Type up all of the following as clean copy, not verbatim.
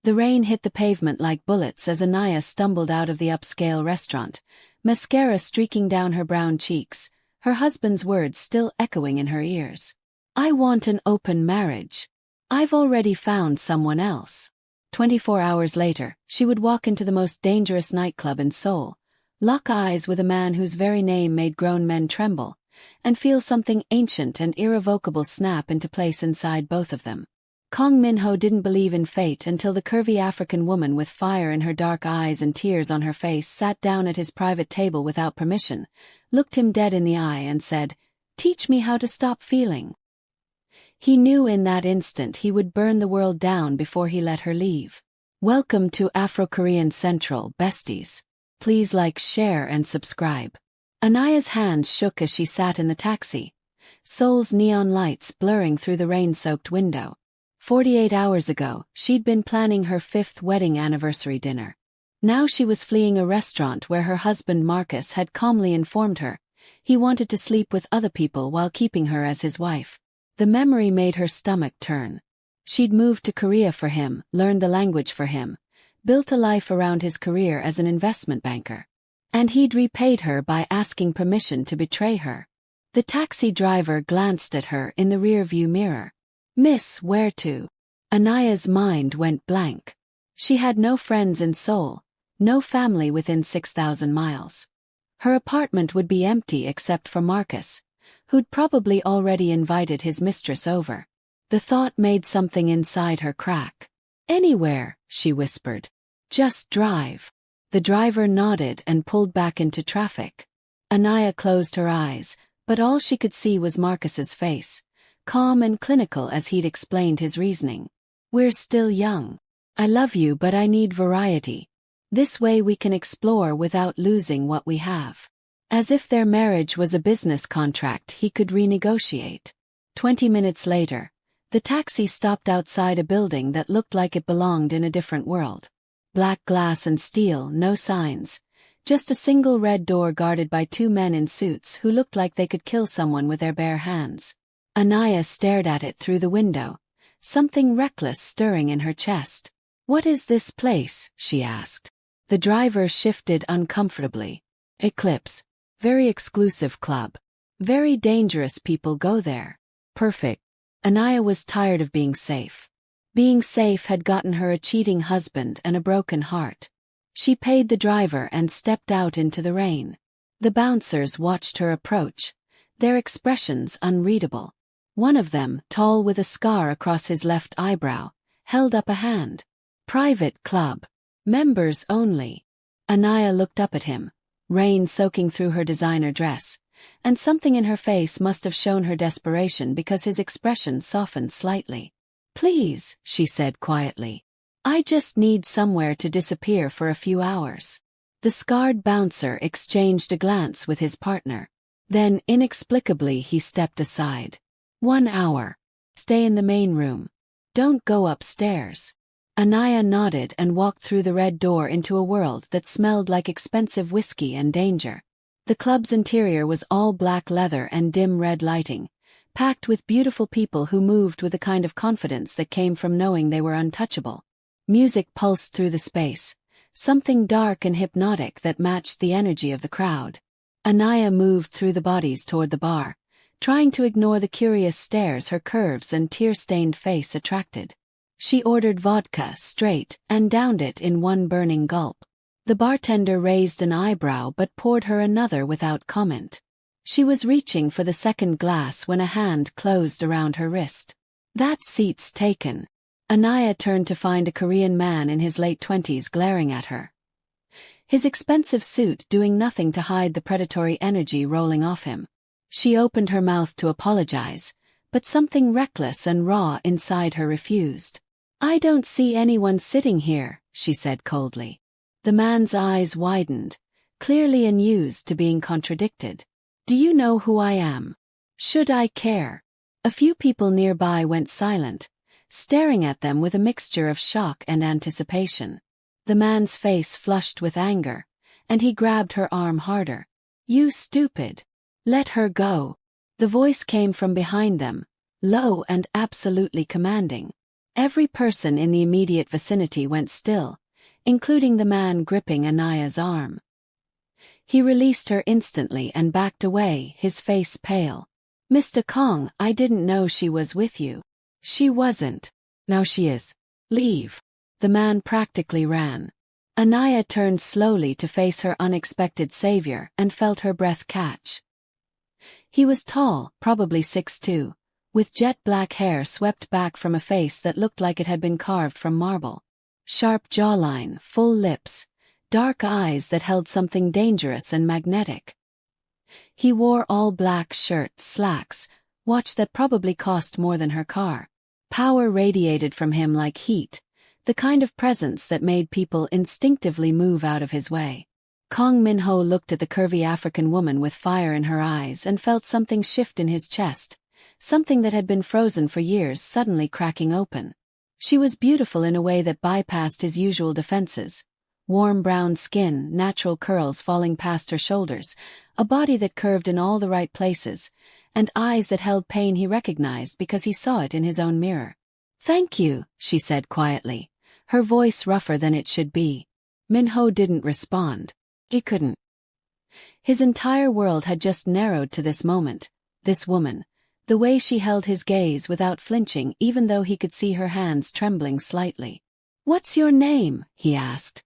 The rain hit the pavement like bullets as Anaya stumbled out of the upscale restaurant, mascara streaking down her brown cheeks, her husband's words still echoing in her ears. "I want an open marriage. I've already found someone else." 24 hours later, she would walk into the most dangerous nightclub in Seoul, lock eyes with a man whose very name made grown men tremble, and feel something ancient and irrevocable snap into place inside both of them. Minho didn't believe in fate until the curvy African woman with fire in her dark eyes and tears on her face sat down at his private table without permission, looked him dead in the eye and said, "Teach me how to stop feeling." He knew in that instant he would burn the world down before he let her leave. Welcome to Afrokorean Central, besties. Please like, share and subscribe. Anaya's hands shook as she sat in the taxi, Seoul's neon lights blurring through the rain-soaked window. 48 hours ago, she'd been planning her 5th wedding anniversary dinner. Now she was fleeing a restaurant where her husband Marcus had calmly informed her he wanted to sleep with other people while keeping her as his wife. The memory made her stomach turn. She'd moved to Korea for him, learned the language for him, built a life around his career as an investment banker. And he'd repaid her by asking permission to betray her. The taxi driver glanced at her in the rear-view mirror. "Miss, where to?" Anaya's mind went blank. She had no friends in Seoul, no family within 6,000 miles. Her apartment would be empty except for Marcus, who'd probably already invited his mistress over. The thought made something inside her crack. "Anywhere," she whispered. "Just drive." The driver nodded and pulled back into traffic. Anaya closed her eyes, but all she could see was Marcus's face, calm and clinical as he'd explained his reasoning. "We're still young. I love you, but I need variety. This way we can explore without losing what we have." As if their marriage was a business contract he could renegotiate. 20 minutes later, the taxi stopped outside a building that looked like it belonged in a different world. Black glass and steel, no signs. Just a single red door guarded by 2 men in suits who looked like they could kill someone with their bare hands. Anaya stared at it through the window, something reckless stirring in her chest. "What is this place?" she asked. The driver shifted uncomfortably. "Eclipse. Very exclusive club. Very dangerous people go there." "Perfect." Anaya was tired of being safe. Being safe had gotten her a cheating husband and a broken heart. She paid the driver and stepped out into the rain. The bouncers watched her approach, their expressions unreadable. One of them, tall with a scar across his left eyebrow, held up a hand. "Private club. Members only." Anaya looked up at him, rain soaking through her designer dress, and something in her face must have shown her desperation because his expression softened slightly. "Please," she said quietly. "I just need somewhere to disappear for a few hours." The scarred bouncer exchanged a glance with his partner. Then, inexplicably, he stepped aside. "1 hour. Stay in the main room. Don't go upstairs." Anaya nodded and walked through the red door into a world that smelled like expensive whiskey and danger. The club's interior was all black leather and dim red lighting, packed with beautiful people who moved with a kind of confidence that came from knowing they were untouchable. Music pulsed through the space, something dark and hypnotic that matched the energy of the crowd. Anaya moved through the bodies toward the bar, trying to ignore the curious stares her curves and tear-stained face attracted. She ordered vodka straight and downed it in one burning gulp. The bartender raised an eyebrow but poured her another without comment. She was reaching for the second glass when a hand closed around her wrist. "That seat's taken." Anaya turned to find a Korean man in his late 20s glaring at her, his expensive suit doing nothing to hide the predatory energy rolling off him. She opened her mouth to apologize, but something reckless and raw inside her refused. "I don't see anyone sitting here," she said coldly. The man's eyes widened, clearly unused to being contradicted. "Do you know who I am? Should I care?" A few people nearby went silent, staring at them with a mixture of shock and anticipation. The man's face flushed with anger, and he grabbed her arm harder. "You stupid! Let her go." The voice came from behind them, low and absolutely commanding. Every person in the immediate vicinity went still, including the man gripping Anaya's arm. He released her instantly and backed away, his face pale. "Mr. Kong, I didn't know she was with you." "She wasn't. Now she is. Leave." The man practically ran. Anaya turned slowly to face her unexpected savior and felt her breath catch. He was tall, probably 6'2", with jet black hair swept back from a face that looked like it had been carved from marble. Sharp jawline, full lips, dark eyes that held something dangerous and magnetic. He wore all black shirt, slacks, watch that probably cost more than her car. Power radiated from him like heat, the kind of presence that made people instinctively move out of his way. Minho looked at the curvy African woman with fire in her eyes and felt something shift in his chest, something that had been frozen for years suddenly cracking open. She was beautiful in a way that bypassed his usual defenses. Warm brown skin, natural curls falling past her shoulders, a body that curved in all the right places, and eyes that held pain he recognized because he saw it in his own mirror. "Thank you," she said quietly, her voice rougher than it should be. Minho didn't respond. He couldn't. His entire world had just narrowed to this moment, this woman, the way she held his gaze without flinching even though he could see her hands trembling slightly. "What's your name?" he asked,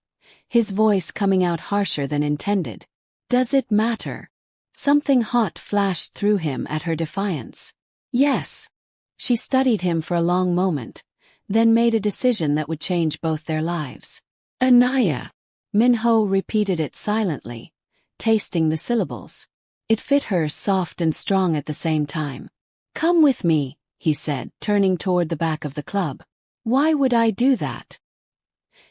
his voice coming out harsher than intended. "Does it matter?" Something hot flashed through him at her defiance. "Yes." She studied him for a long moment, then made a decision that would change both their lives. "Annaya." Minho repeated it silently, tasting the syllables. It fit her, soft and strong at the same time. "Come with me," he said, turning toward the back of the club. "Why would I do that?"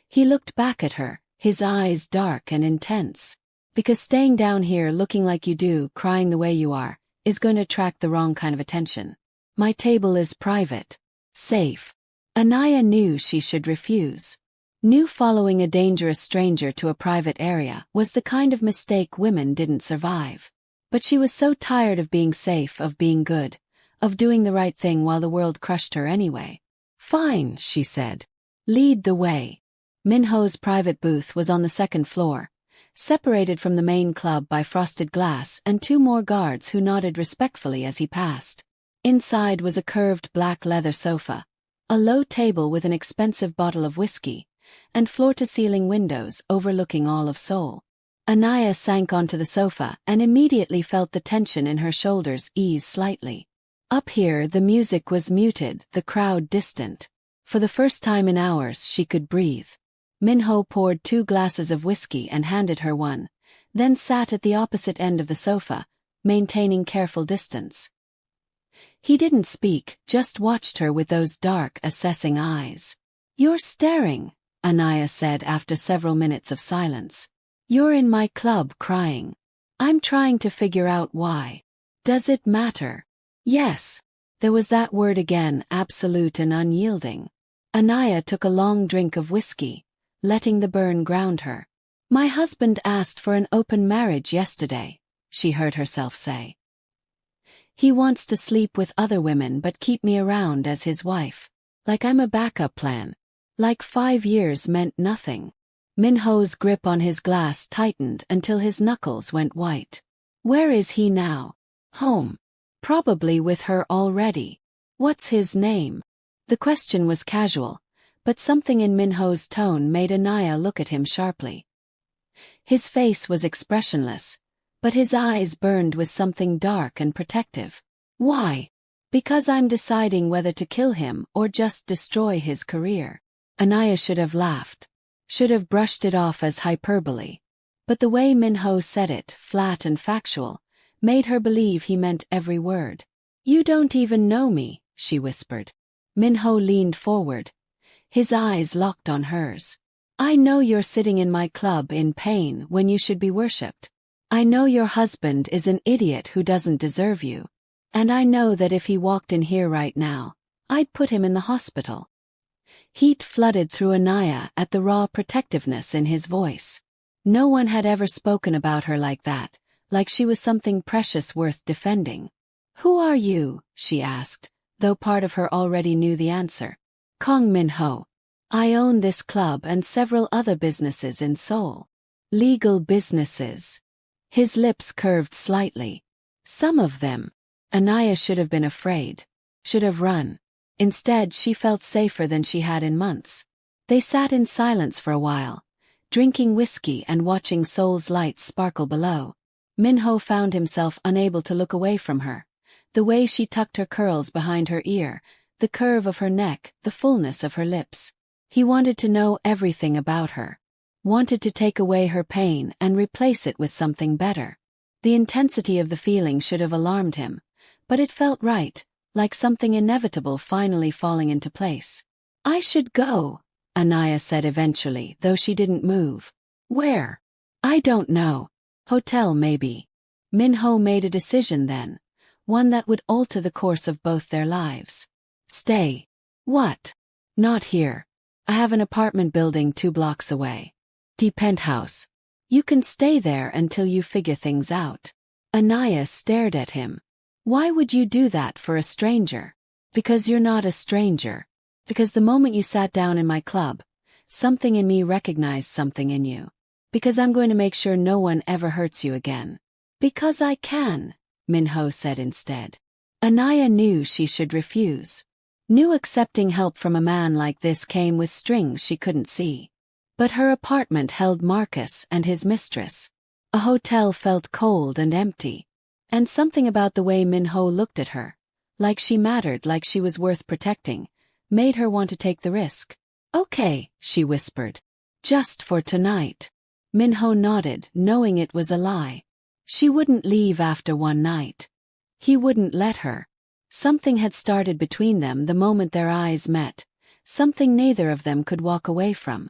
He looked back at her, his eyes dark and intense. "Because staying down here looking like you do, crying the way you are, is going to attract the wrong kind of attention. My table is private. Safe." Anaya knew she should refuse. Knew following a dangerous stranger to a private area was the kind of mistake women didn't survive. But she was so tired of being safe, of being good, of doing the right thing while the world crushed her anyway. "Fine," she said. "Lead the way." Minho's private booth was on the second floor, separated from the main club by frosted glass and two more guards who nodded respectfully as he passed. Inside was a curved black leather sofa, a low table with an expensive bottle of whiskey, and floor-to-ceiling windows overlooking all of Seoul. Anaya sank onto the sofa and immediately felt the tension in her shoulders ease slightly. Up here the music was muted, the crowd distant. For the first time in hours she could breathe. Minho poured 2 glasses of whiskey and handed her one, then sat at the opposite end of the sofa, maintaining careful distance. He didn't speak, just watched her with those dark, assessing eyes. "You're staring," Anaya said after several minutes of silence. "You're in my club crying. I'm trying to figure out why. Does it matter?" "Yes." There was that word again, absolute and unyielding. Anaya took a long drink of whiskey, letting the burn ground her. "My husband asked for an open marriage yesterday," she heard herself say. "He wants to sleep with other women but keep me around as his wife. Like I'm a backup plan. Like 5 years meant nothing." Minho's grip on his glass tightened until his knuckles went white. "Where is he now?" "Home. Probably with her already." "What's his name?" The question was casual, but something in Minho's tone made Anaya look at him sharply. His face was expressionless, but his eyes burned with something dark and protective. "Why?" "Because I'm deciding whether to kill him or just destroy his career." Anaya should have laughed. Should have brushed it off as hyperbole. But the way Minho said it, flat and factual, made her believe he meant every word. "You don't even know me," she whispered. Minho leaned forward, his eyes locked on hers. "I know you're sitting in my club in pain when you should be worshipped. I know your husband is an idiot who doesn't deserve you. And I know that if he walked in here right now, I'd put him in the hospital." Heat flooded through Anaya at the raw protectiveness in his voice. No one had ever spoken about her like that, like she was something precious worth defending. "Who are you?" she asked, though part of her already knew the answer. Kong Minho. I own this club and several other businesses in Seoul. Legal businesses. His lips curved slightly. Some of them. Anaya should have been afraid. Should have run. Instead, she felt safer than she had in months. They sat in silence for a while, drinking whiskey and watching Seoul's lights sparkle below. Minho found himself unable to look away from her. The way she tucked her curls behind her ear, the curve of her neck, the fullness of her lips. He wanted to know everything about her. Wanted to take away her pain and replace it with something better. The intensity of the feeling should have alarmed him, but it felt right, like something inevitable finally falling into place. I should go, Anaya said eventually, though she didn't move. Where? I don't know. Hotel maybe. Minho made a decision then, one that would alter the course of both their lives. Stay. What? Not here. I have an apartment building 2 blocks away. Penthouse. You can stay there until you figure things out. Anaya stared at him. Why would you do that for a stranger? Because you're not a stranger. Because the moment you sat down in my club, something in me recognized something in you. Because I'm going to make sure no one ever hurts you again. Because I can, Minho said instead. Anaya knew she should refuse. Knew accepting help from a man like this came with strings she couldn't see. But her apartment held Marcus and his mistress. A hotel felt cold and empty. And something about the way Minho looked at her, like she mattered, like she was worth protecting, made her want to take the risk. Okay, she whispered. Just for tonight. Minho nodded, knowing it was a lie. She wouldn't leave after one night. He wouldn't let her. Something had started between them the moment their eyes met, something neither of them could walk away from.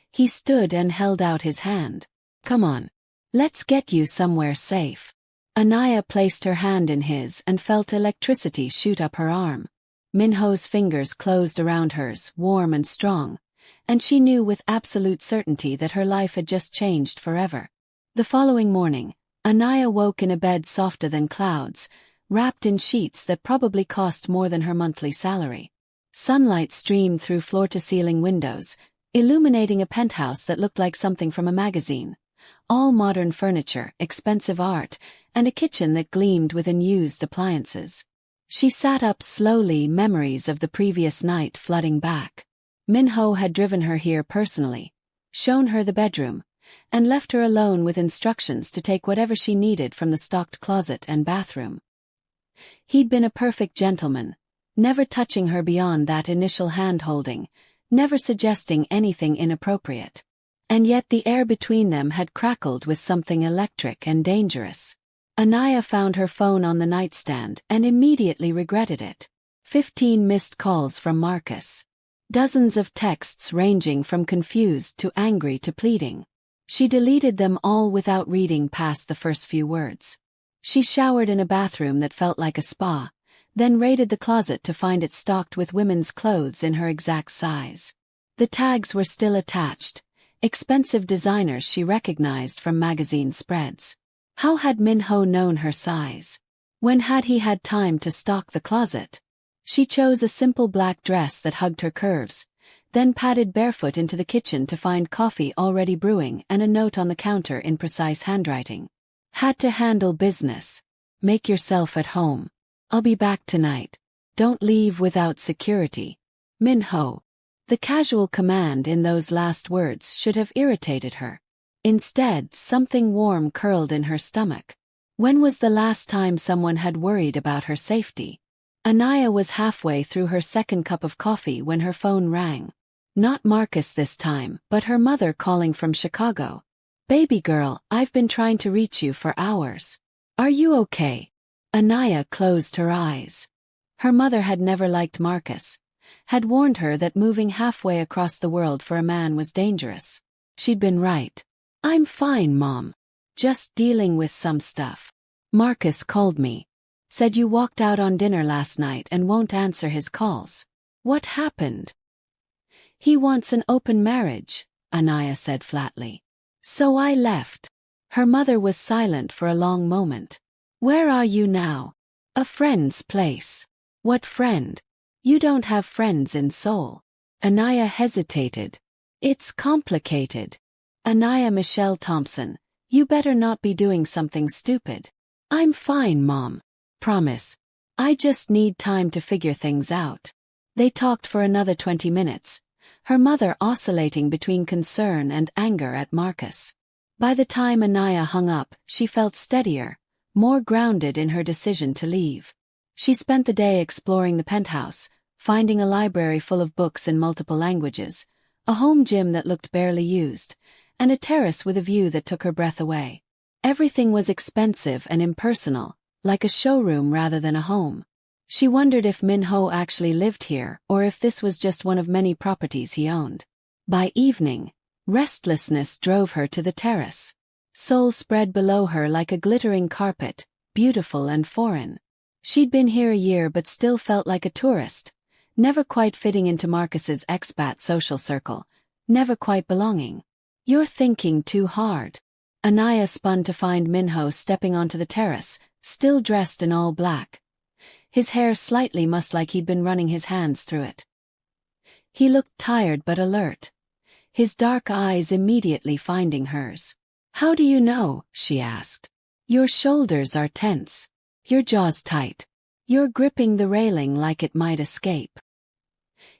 He stood and held out his hand. Come on. Let's get you somewhere safe. Anaya placed her hand in his and felt electricity shoot up her arm. Minho's fingers closed around hers, warm and strong, and she knew with absolute certainty that her life had just changed forever. The following morning, Anaya woke in a bed softer than clouds, wrapped in sheets that probably cost more than her monthly salary. Sunlight streamed through floor-to-ceiling windows, illuminating a penthouse that looked like something from a magazine. All modern furniture, expensive art, and a kitchen that gleamed with unused appliances. She sat up slowly, memories of the previous night flooding back. Minho had driven her here personally, shown her the bedroom, and left her alone with instructions to take whatever she needed from the stocked closet and bathroom. He'd been a perfect gentleman, never touching her beyond that initial hand-holding, never suggesting anything inappropriate. And yet the air between them had crackled with something electric and dangerous. Anaya found her phone on the nightstand and immediately regretted it. 15 missed calls from Marcus. Dozens of texts ranging from confused to angry to pleading. She deleted them all without reading past the first few words. She showered in a bathroom that felt like a spa, then raided the closet to find it stocked with women's clothes in her exact size. The tags were still attached, expensive designers she recognized from magazine spreads. How had Minho known her size? When had he had time to stock the closet? She chose a simple black dress that hugged her curves, then padded barefoot into the kitchen to find coffee already brewing and a note on the counter in precise handwriting. Had to handle business. Make yourself at home. I'll be back tonight. Don't leave without security. Minho. The casual command in those last words should have irritated her. Instead, something warm curled in her stomach. When was the last time someone had worried about her safety? Anaya was halfway through her second cup of coffee when her phone rang. Not Marcus this time, but her mother calling from Chicago. Baby girl, I've been trying to reach you for hours. Are you okay? Anaya closed her eyes. Her mother had never liked Marcus, had warned her that moving halfway across the world for a man was dangerous. She'd been right. I'm fine, Mom. Just dealing with some stuff. Marcus called me. Said you walked out on dinner last night and won't answer his calls. What happened? He wants an open marriage, Anaya said flatly. So I left. Her mother was silent for a long moment. Where are you now? A friend's place. What friend? You don't have friends in Seoul. Anaya hesitated. It's complicated. Anaya Michelle Thompson, you better not be doing something stupid. I'm fine, Mom. Promise. I just need time to figure things out. They talked for another 20 minutes, her mother oscillating between concern and anger at Marcus. By the time Anaya hung up, she felt steadier, more grounded in her decision to leave. She spent the day exploring the penthouse, finding a library full of books in multiple languages, a home gym that looked barely used, and a terrace with a view that took her breath away. Everything was expensive and impersonal, like a showroom rather than a home. She wondered if Minho actually lived here or if this was just one of many properties he owned. By evening, restlessness drove her to the terrace. Seoul spread below her like a glittering carpet, beautiful and foreign. She'd been here a year but still felt like a tourist, never quite fitting into Marcus's expat social circle, never quite belonging. You're thinking too hard. Anaya spun to find Minho stepping onto the terrace, still dressed in all black. His hair slightly mussed like he'd been running his hands through it. He looked tired but alert, his dark eyes immediately finding hers. How do you know? She asked. Your shoulders are tense. Your jaw's tight. You're gripping the railing like it might escape.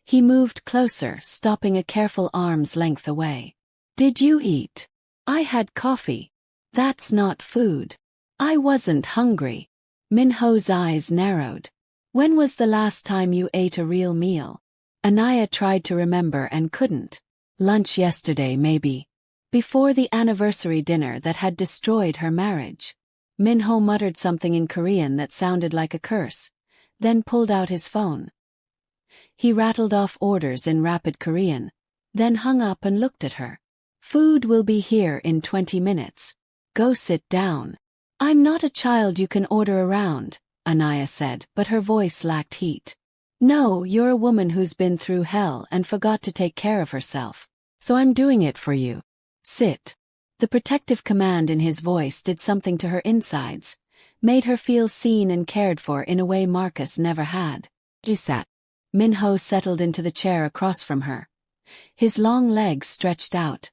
He moved closer, stopping a careful arm's length away. Did you eat? I had coffee. That's not food. I wasn't hungry. Minho's eyes narrowed. When was the last time you ate a real meal? Anaya tried to remember and couldn't. Lunch yesterday, maybe. Before the anniversary dinner that had destroyed her marriage. Minho muttered something in Korean that sounded like a curse, then pulled out his phone. He rattled off orders in rapid Korean, then hung up and looked at her. Food will be here in 20 minutes. Go sit down. I'm not a child you can order around, Anaya said, but her voice lacked heat. No, you're a woman who's been through hell and forgot to take care of herself. So I'm doing it for you. Sit. The protective command in his voice did something to her insides, made her feel seen and cared for in a way Marcus never had. She sat. Minho settled into the chair across from her. His long legs stretched out,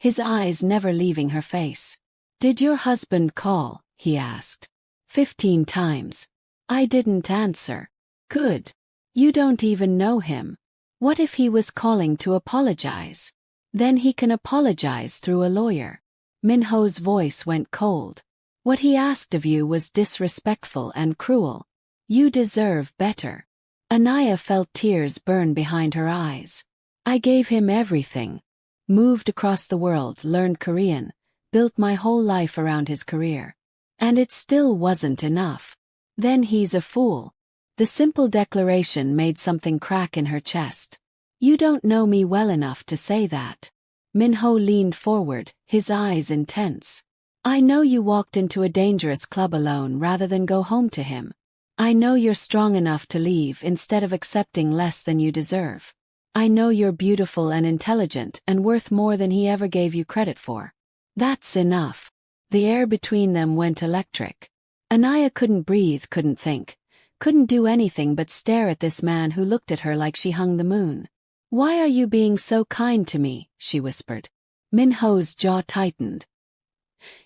his eyes never leaving her face. Did your husband call? He asked. 15 times. I didn't answer. Good. You don't even know him. What if he was calling to apologize? Then he can apologize through a lawyer. Minho's voice went cold. What he asked of you was disrespectful and cruel. You deserve better. Anaya felt tears burn behind her eyes. I gave him everything. Moved across the world, learned Korean, built my whole life around his career. And it still wasn't enough. Then he's a fool. The simple declaration made something crack in her chest. You don't know me well enough to say that. Minho leaned forward, his eyes intense. I know you walked into a dangerous club alone rather than go home to him. I know you're strong enough to leave instead of accepting less than you deserve. I know you're beautiful and intelligent and worth more than he ever gave you credit for. That's enough. The air between them went electric. Anaya couldn't breathe, couldn't think, couldn't do anything but stare at this man who looked at her like she hung the moon. Why are you being so kind to me? She whispered. Minho's jaw tightened.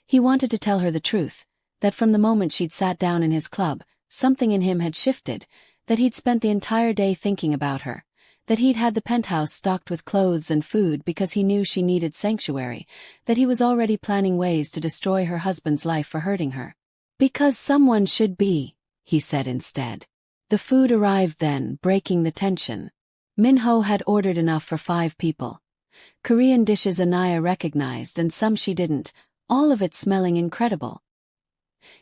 He wanted to tell her the truth, that from the moment she'd sat down in his club, something in him had shifted, that he'd spent the entire day thinking about her, that he'd had the penthouse stocked with clothes and food because he knew she needed sanctuary, that he was already planning ways to destroy her husband's life for hurting her. Because someone should be, he said instead. The food arrived then, breaking the tension. Minho had ordered enough for 5 people. Korean dishes Anaya recognized and some she didn't, all of it smelling incredible.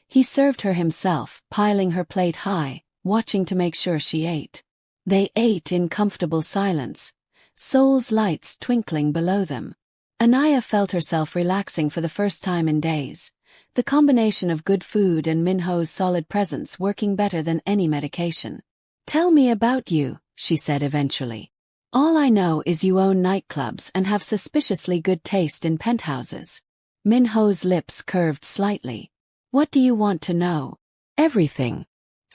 He served her himself, piling her plate high, watching to make sure she ate. They ate in comfortable silence, Seoul's lights twinkling below them. Anaya felt herself relaxing for the first time in days, the combination of good food and Minho's solid presence working better than any medication. Tell me about you, she said eventually. All I know is you own nightclubs and have suspiciously good taste in penthouses. Minho's lips curved slightly. What do you want to know? Everything.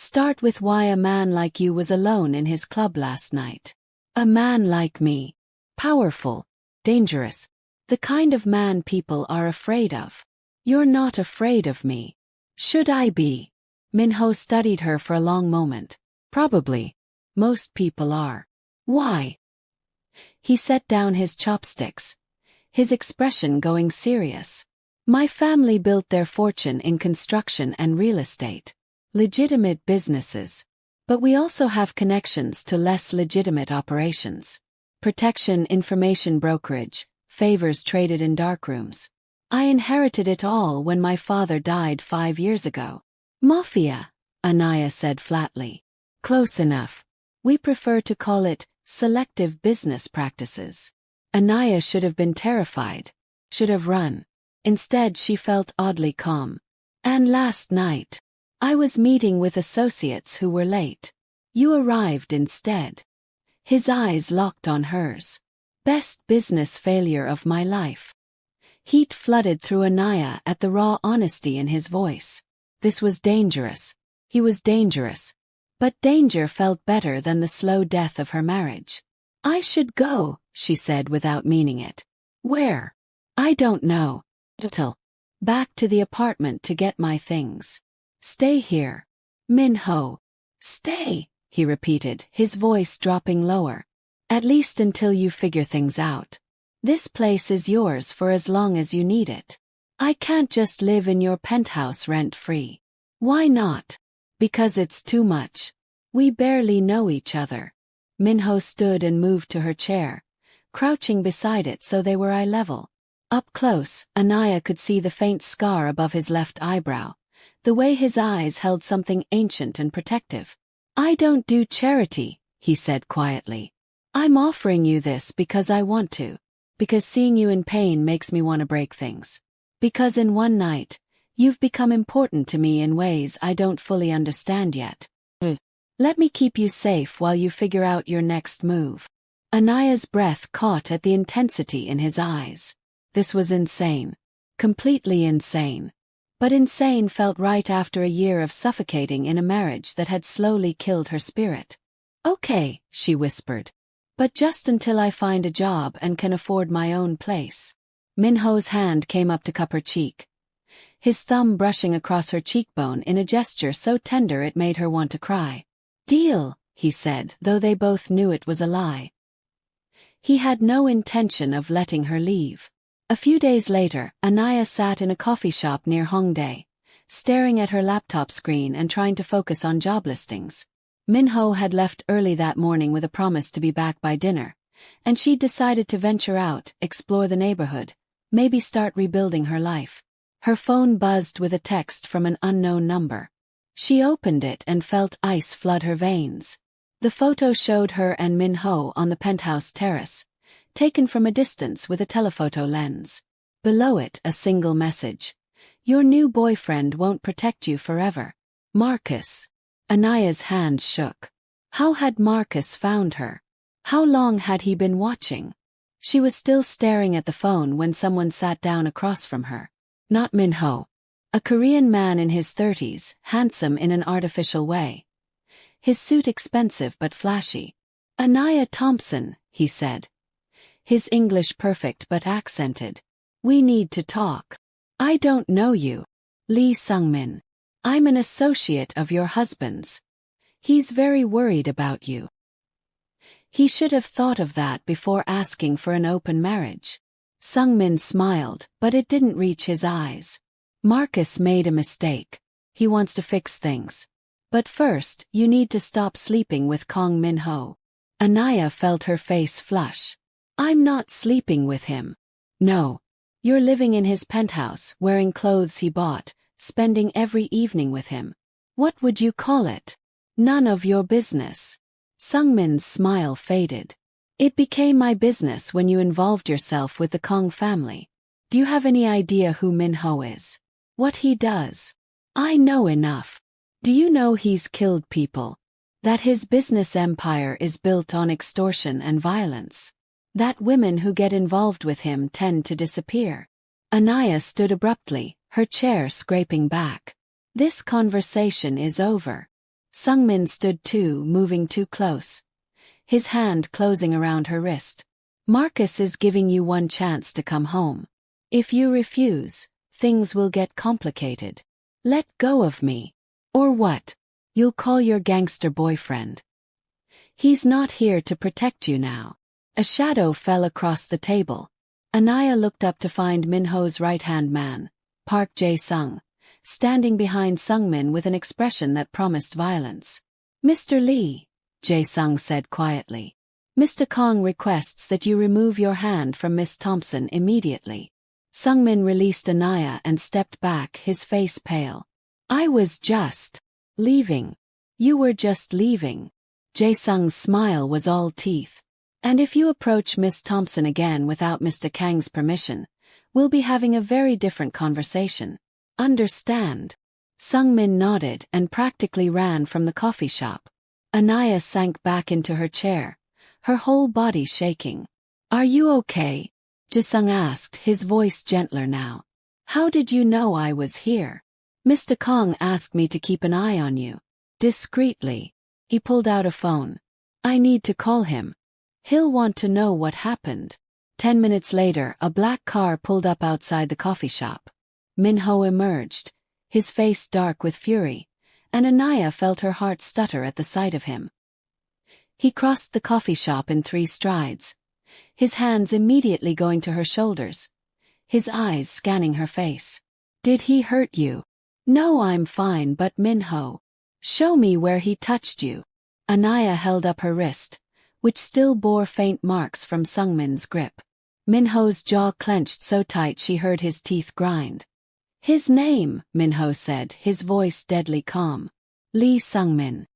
Start with why a man like you was alone in his club last night. A man like me. Powerful. Dangerous. The kind of man people are afraid of. You're not afraid of me. Should I be? Minho studied her for a long moment. Probably. Most people are. Why? He set down his chopsticks, his expression going serious. My family built their fortune in construction and real estate. Legitimate businesses. But we also have connections to less legitimate operations. Protection, information brokerage, favors traded in darkrooms. I inherited it all when my father died 5 years ago. Mafia, Anaya said flatly. Close enough. We prefer to call it selective business practices. Anaya should have been terrified, should have run. Instead, she felt oddly calm. And last night, I was meeting with associates who were late. You arrived instead. His eyes locked on hers. Best business failure of my life. Heat flooded through Anaya at the raw honesty in his voice. This was dangerous. He was dangerous. But danger felt better than the slow death of her marriage. I should go, she said without meaning it. Where? I don't know. Back to the apartment to get my things. Stay here. Minho. Stay, he repeated, his voice dropping lower. At least until you figure things out. This place is yours for as long as you need it. I can't just live in your penthouse rent-free. Why not? Because it's too much. We barely know each other. Minho stood and moved to her chair, crouching beside it so they were eye level. Up close, Anaya could see the faint scar above his left eyebrow, the way his eyes held something ancient and protective. I don't do charity, he said quietly. I'm offering you this because I want to. Because seeing you in pain makes me want to break things. Because in one night, you've become important to me in ways I don't fully understand yet. Let me keep you safe while you figure out your next move. Anaya's breath caught at the intensity in his eyes. This was insane. Completely insane. But insane felt right after a year of suffocating in a marriage that had slowly killed her spirit. Okay, she whispered. But just until I find a job and can afford my own place. Minho's hand came up to cup her cheek, his thumb brushing across her cheekbone in a gesture so tender it made her want to cry. Deal, he said, though they both knew it was a lie. He had no intention of letting her leave. A few days later, Anaya sat in a coffee shop near Hongdae, staring at her laptop screen and trying to focus on job listings. Minho had left early that morning with a promise to be back by dinner, and she'd decided to venture out, explore the neighborhood, maybe start rebuilding her life. Her phone buzzed with a text from an unknown number. She opened it and felt ice flood her veins. The photo showed her and Minho on the penthouse terrace, taken from a distance with a telephoto lens. Below it, a single message. Your new boyfriend won't protect you forever. Marcus. Anaya's hands shook. How had Marcus found her? How long had he been watching? She was still staring at the phone when someone sat down across from her. Not Minho. A Korean man in his 30s, handsome in an artificial way. His suit expensive but flashy. Anaya Thompson, he said. His English perfect but accented. We need to talk. I don't know you. Lee Sungmin. I'm an associate of your husband's. He's very worried about you. He should have thought of that before asking for an open marriage. Sungmin smiled, but it didn't reach his eyes. Marcus made a mistake. He wants to fix things. But first, you need to stop sleeping with Kong Minho. Annayia felt her face flush. I'm not sleeping with him. No. You're living in his penthouse, wearing clothes he bought, spending every evening with him. What would you call it? None of your business. Sungmin's smile faded. It became my business when you involved yourself with the Kong family. Do you have any idea who Minho is? What he does? I know enough. Do you know he's killed people? That his business empire is built on extortion and violence? That women who get involved with him tend to disappear? Annayia stood abruptly, her chair scraping back. This conversation is over. Sungmin stood too, moving too close, his hand closing around her wrist. Marcus is giving you one chance to come home. If you refuse, things will get complicated. Let go of me. Or what? You'll call your gangster boyfriend. He's not here to protect you now. A shadow fell across the table. Anaya looked up to find Minho's right-hand man, Park Jae-sung, standing behind Sungmin with an expression that promised violence. Mr. Lee, Jae-sung said quietly. Mr. Kong requests that you remove your hand from Miss Thompson immediately. Sungmin released Anaya and stepped back, his face pale. I was just leaving. You were just leaving. Jae-sung's smile was all teeth. And if you approach Miss Thompson again without Mr. Kang's permission, we'll be having a very different conversation. Understand? Sungmin nodded and practically ran from the coffee shop. Anaya sank back into her chair, her whole body shaking. Are you okay? Jae-sung asked, his voice gentler now. How did you know I was here? Mr. Kong asked me to keep an eye on you. Discreetly. He pulled out a phone. I need to call him. He'll want to know what happened. 10 minutes later, a black car pulled up outside the coffee shop. Minho emerged, his face dark with fury, and Anaya felt her heart stutter at the sight of him. He crossed the coffee shop in 3 strides, his hands immediately going to her shoulders, his eyes scanning her face. Did he hurt you? No, I'm fine, but Minho. Show me where he touched you. Anaya held up her wrist, which still bore faint marks from Sungmin's grip. Minho's jaw clenched so tight she heard his teeth grind. His name, Minho said, his voice deadly calm. Lee Sungmin.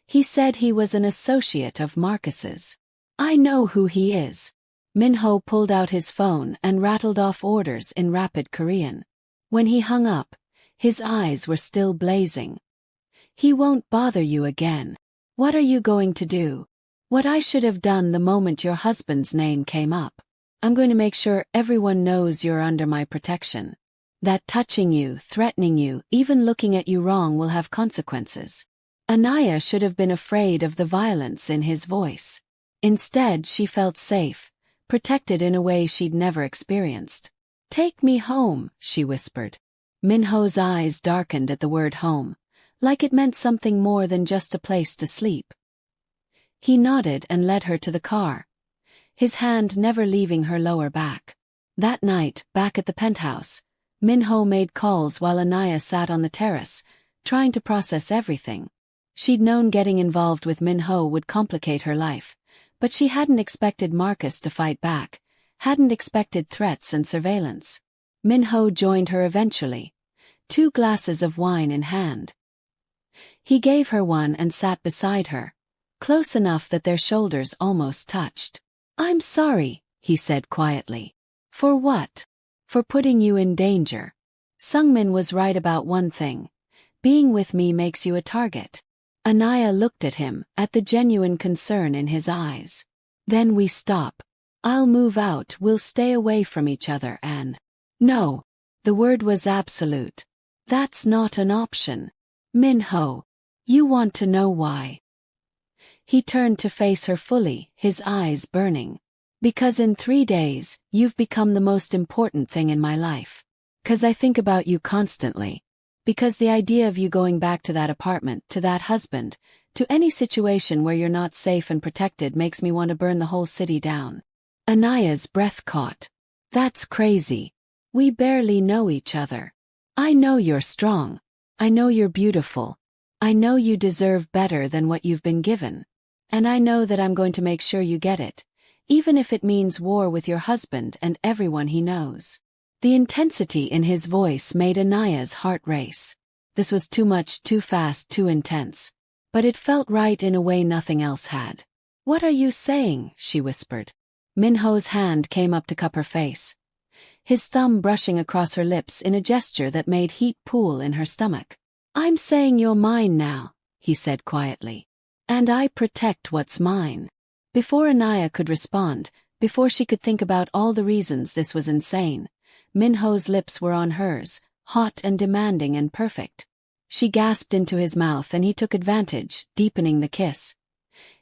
He said he was an associate of Marcus's. I know who he is. Minho pulled out his phone and rattled off orders in rapid Korean. When he hung up, his eyes were still blazing. He won't bother you again. What are you going to do? What I should have done the moment your husband's name came up. I'm going to make sure everyone knows you're under my protection. That touching you, threatening you, even looking at you wrong will have consequences. Anaya should have been afraid of the violence in his voice. Instead, she felt safe, protected in a way she'd never experienced. Take me home, she whispered. Minho's eyes darkened at the word home, like it meant something more than just a place to sleep. He nodded and led her to the car, his hand never leaving her lower back. That night, back at the penthouse, Minho made calls while Anaya sat on the terrace, trying to process everything. She'd known getting involved with Minho would complicate her life, but she hadn't expected Marcus to fight back, hadn't expected threats and surveillance. Minho joined her eventually, 2 glasses of wine in hand. He gave her one and sat beside her, close enough that their shoulders almost touched. I'm sorry, he said quietly. For what? For putting you in danger. Sungmin was right about one thing. Being with me makes you a target. Anaya looked at him, at the genuine concern in his eyes. Then we stop. I'll move out, we'll stay away from each other and... No. The word was absolute. That's not an option. Minho. You want to know why? He turned to face her fully, his eyes burning. Because in 3 days, you've become the most important thing in my life. 'Cause I think about you constantly. Because the idea of you going back to that apartment, to that husband, to any situation where you're not safe and protected makes me want to burn the whole city down. Anaya's breath caught. That's crazy. We barely know each other. I know you're strong. I know you're beautiful. I know you deserve better than what you've been given. And I know that I'm going to make sure you get it, even if it means war with your husband and everyone he knows. The intensity in his voice made Anaya's heart race. This was too much, too fast, too intense. But it felt right in a way nothing else had. What are you saying? She whispered. Minho's hand came up to cup her face, his thumb brushing across her lips in a gesture that made heat pool in her stomach. I'm saying you're mine now, he said quietly. And I protect what's mine. Before Anaya could respond, before she could think about all the reasons this was insane, Minho's lips were on hers, hot and demanding and perfect. She gasped into his mouth and he took advantage, deepening the kiss.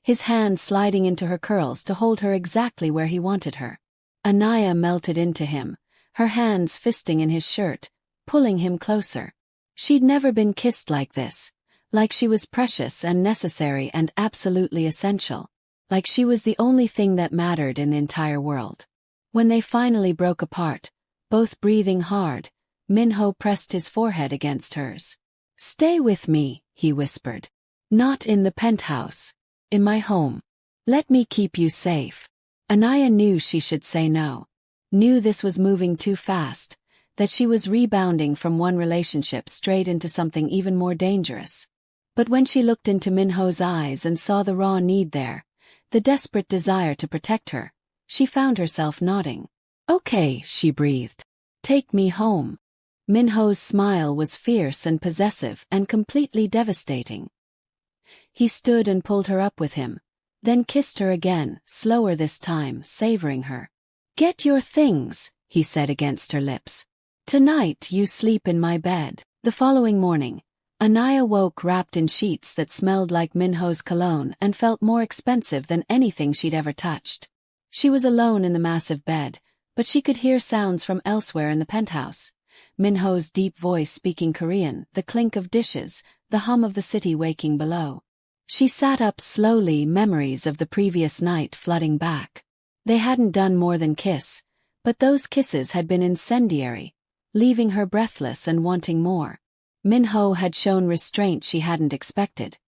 His hand sliding into her curls to hold her exactly where he wanted her. Anaya melted into him, her hands fisting in his shirt, pulling him closer. She'd never been kissed like this, like she was precious and necessary and absolutely essential, like she was the only thing that mattered in the entire world. When they finally broke apart, both breathing hard, Minho pressed his forehead against hers. "Stay with me," he whispered. "Not in the penthouse. In my home. Let me keep you safe." Anaya knew she should say no. Knew this was moving too fast, that she was rebounding from one relationship straight into something even more dangerous. But when she looked into Minho's eyes and saw the raw need there, the desperate desire to protect her, she found herself nodding. "Okay," she breathed. "Take me home." Minho's smile was fierce and possessive and completely devastating. He stood and pulled her up with him, then kissed her again, slower this time, savoring her. "Get your things," he said against her lips. "Tonight you sleep in my bed." The following morning, Anaya woke wrapped in sheets that smelled like Minho's cologne and felt more expensive than anything she'd ever touched. She was alone in the massive bed, but she could hear sounds from elsewhere in the penthouse. Minho's deep voice speaking Korean, the clink of dishes, the hum of the city waking below. She sat up slowly, memories of the previous night flooding back. They hadn't done more than kiss, but those kisses had been incendiary, leaving her breathless and wanting more. Minho had shown restraint she hadn't expected,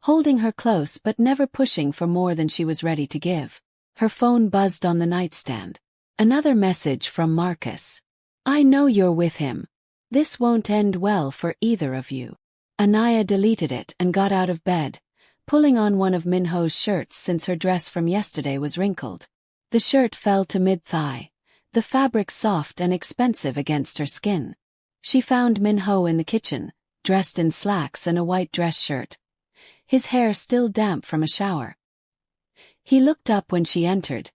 holding her close but never pushing for more than she was ready to give. Her phone buzzed on the nightstand. Another message from Marcus. "I know you're with him. This won't end well for either of you." Anaya deleted it and got out of bed, pulling on one of Minho's shirts since her dress from yesterday was wrinkled. The shirt fell to mid-thigh, the fabric soft and expensive against her skin. She found Minho in the kitchen, dressed in slacks and a white dress shirt, his hair still damp from a shower. He looked up when she entered,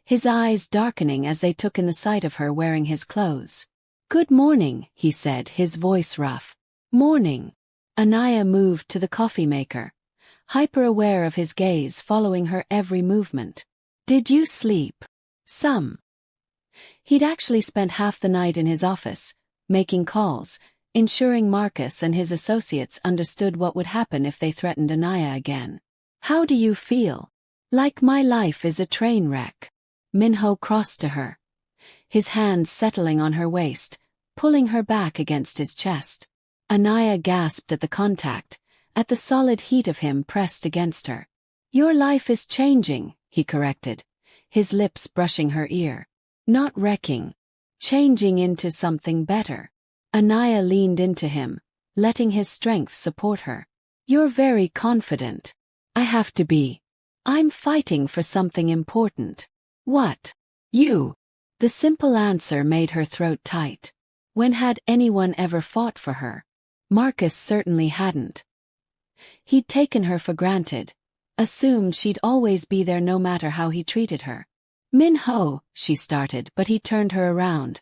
his eyes darkening as they took in the sight of her wearing his clothes. "Good morning," he said, his voice rough. "Morning." Anaya moved to the coffee maker, hyper-aware of his gaze following her every movement. "Did you sleep?" "Some." He'd actually spent half the night in his office, making calls, ensuring Marcus and his associates understood what would happen if they threatened Anaya again. "How do you feel?" "Like my life is a train wreck." Minho crossed to her, his hands settling on her waist, pulling her back against his chest. Anaya gasped at the contact, at the solid heat of him pressed against her. "Your life is changing," he corrected, his lips brushing her ear. "Not wrecking. Changing into something better." Anaya leaned into him, letting his strength support her. "You're very confident." "I have to be. I'm fighting for something important." "What?" "You." The simple answer made her throat tight. When had anyone ever fought for her? Marcus certainly hadn't. He'd taken her for granted, assumed she'd always be there no matter how he treated her. "Minho," she started, but he turned her around,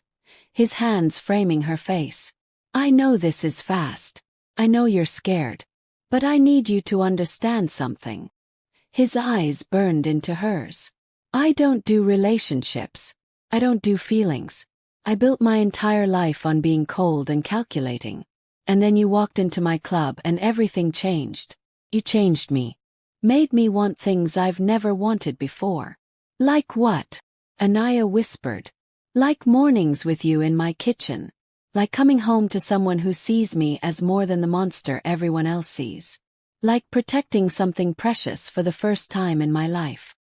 his hands framing her face. "I know this is fast. I know you're scared. But I need you to understand something." His eyes burned into hers. "I don't do relationships. I don't do feelings. I built my entire life on being cold and calculating. And then you walked into my club and everything changed. You changed me. Made me want things I've never wanted before." "Like what?" Anaya whispered. "Like mornings with you in my kitchen. Like coming home to someone who sees me as more than the monster everyone else sees. Like protecting something precious for the first time in my life."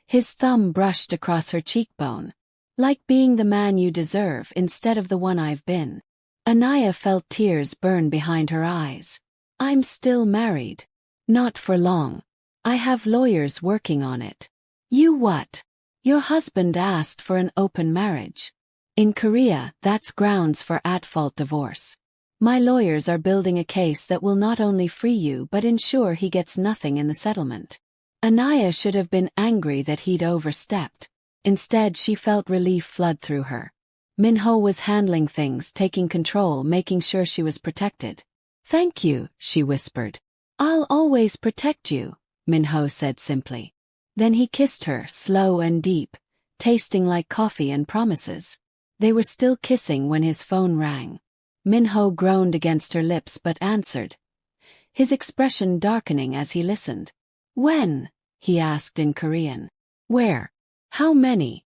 His thumb brushed across her cheekbone. "Like being the man you deserve instead of the one I've been." Anaya felt tears burn behind her eyes. "I'm still married. Not for long. I have lawyers working on it." "You what?" "Your husband asked for an open marriage. In Korea, that's grounds for at-fault divorce. My lawyers are building a case that will not only free you but ensure he gets nothing in the settlement." Anaya should have been angry that he'd overstepped. Instead, she felt relief flood through her. Minho was handling things, taking control, making sure she was protected. Thank you, she whispered. I'll always protect you, Minho said simply. Then he kissed her, slow and deep, tasting like coffee and promises. They were still kissing when his phone rang. Minho groaned against her lips but answered, his expression darkening as he listened. When? He asked in Korean. Where? How many?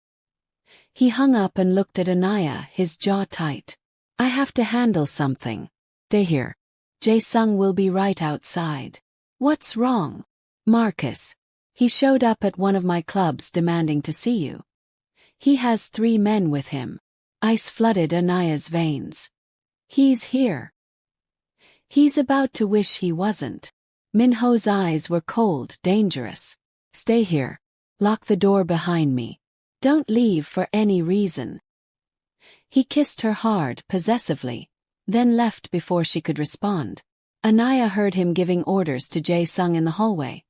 He hung up and looked at Anaya, his jaw tight. I have to handle something. Stay here. Jae-sung will be right outside. What's wrong? Marcus. He showed up at one of my clubs demanding to see you. He has 3 men with him. Ice flooded Anaya's veins. He's here. He's about to wish he wasn't. Minho's eyes were cold, dangerous. Stay here. Lock the door behind me. Don't leave for any reason. He kissed her hard, possessively, then left before she could respond. Anaya heard him giving orders to Jae-sung in the hallway.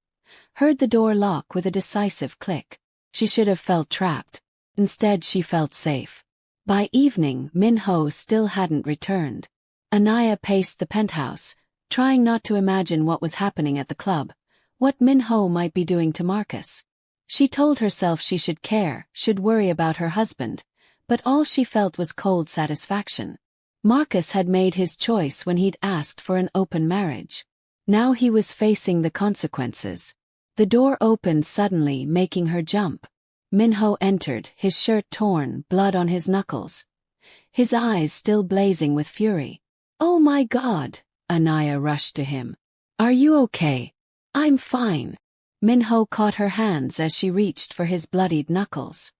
Heard the door lock with a decisive click. She should have felt trapped. Instead she felt safe. By evening, Minho still hadn't returned. Anaya paced the penthouse, trying not to imagine what was happening at the club, what Minho might be doing to Marcus. She told herself she should care, should worry about her husband, but all she felt was cold satisfaction. Marcus had made his choice when he'd asked for an open marriage. Now he was facing the consequences. The door opened suddenly, making her jump. Minho entered, his shirt torn, blood on his knuckles. His eyes still blazing with fury. Oh my God! Anaya rushed to him. Are you okay? I'm fine. Minho caught her hands as she reached for his bloodied knuckles.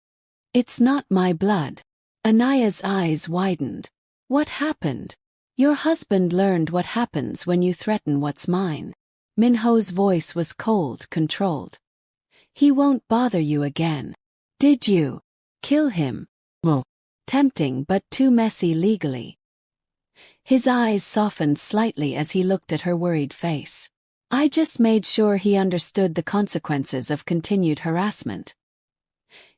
It's not my blood. Anaya's eyes widened. What happened? Your husband learned what happens when you threaten what's mine. Minho's voice was cold, controlled. He won't bother you again. Did you kill him? Oh. Tempting but too messy legally. His eyes softened slightly as he looked at her worried face. I just made sure he understood the consequences of continued harassment.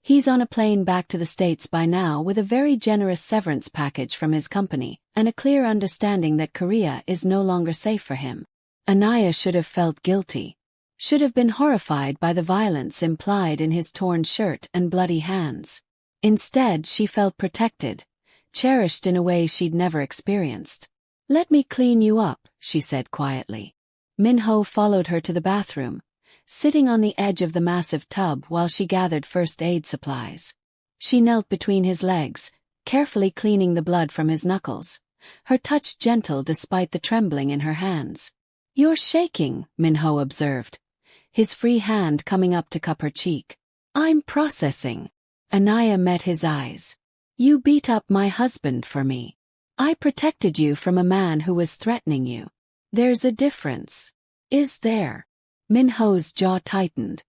He's on a plane back to the States by now with a very generous severance package from his company, and a clear understanding that Korea is no longer safe for him. Anaya should have felt guilty. Should have been horrified by the violence implied in his torn shirt and bloody hands. Instead, she felt protected, cherished in a way she'd never experienced. Let me clean you up, she said quietly. Minho followed her to the bathroom, sitting on the edge of the massive tub while she gathered first aid supplies. She knelt between his legs, carefully cleaning the blood from his knuckles, her touch gentle despite the trembling in her hands. You're shaking, Minho observed, his free hand coming up to cup her cheek. I'm processing. Anaya met his eyes. You beat up my husband for me. I protected you from a man who was threatening you. There's a difference. Is there? Minho's jaw tightened.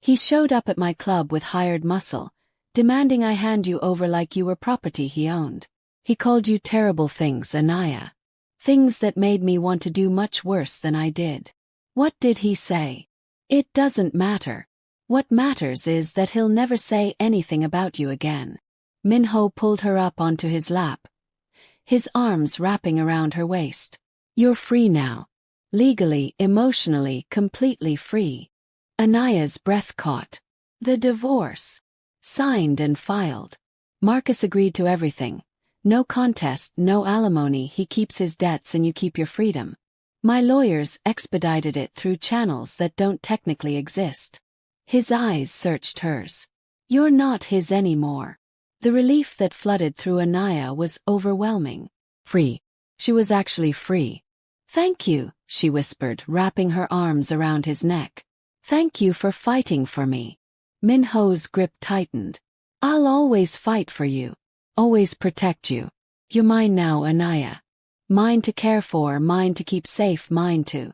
He showed up at my club with hired muscle, demanding I hand you over like you were property he owned. He called you terrible things, Anaya. Things that made me want to do much worse than I did. What did he say? It doesn't matter. What matters is that he'll never say anything about you again. Minho pulled her up onto his lap, his arms wrapping around her waist. You're free now. Legally, emotionally, completely free. Anaya's breath caught. The divorce. Signed and filed. Marcus agreed to everything. No contest, no alimony, he keeps his debts and you keep your freedom. My lawyers expedited it through channels that don't technically exist. His eyes searched hers. You're not his anymore. The relief that flooded through Anaya was overwhelming. Free. She was actually free. Thank you, she whispered, wrapping her arms around his neck. Thank you for fighting for me. Minho's grip tightened. I'll always fight for you. Always protect you. You're mine now, Anaya. Mine to care for, mine to keep safe, mine to.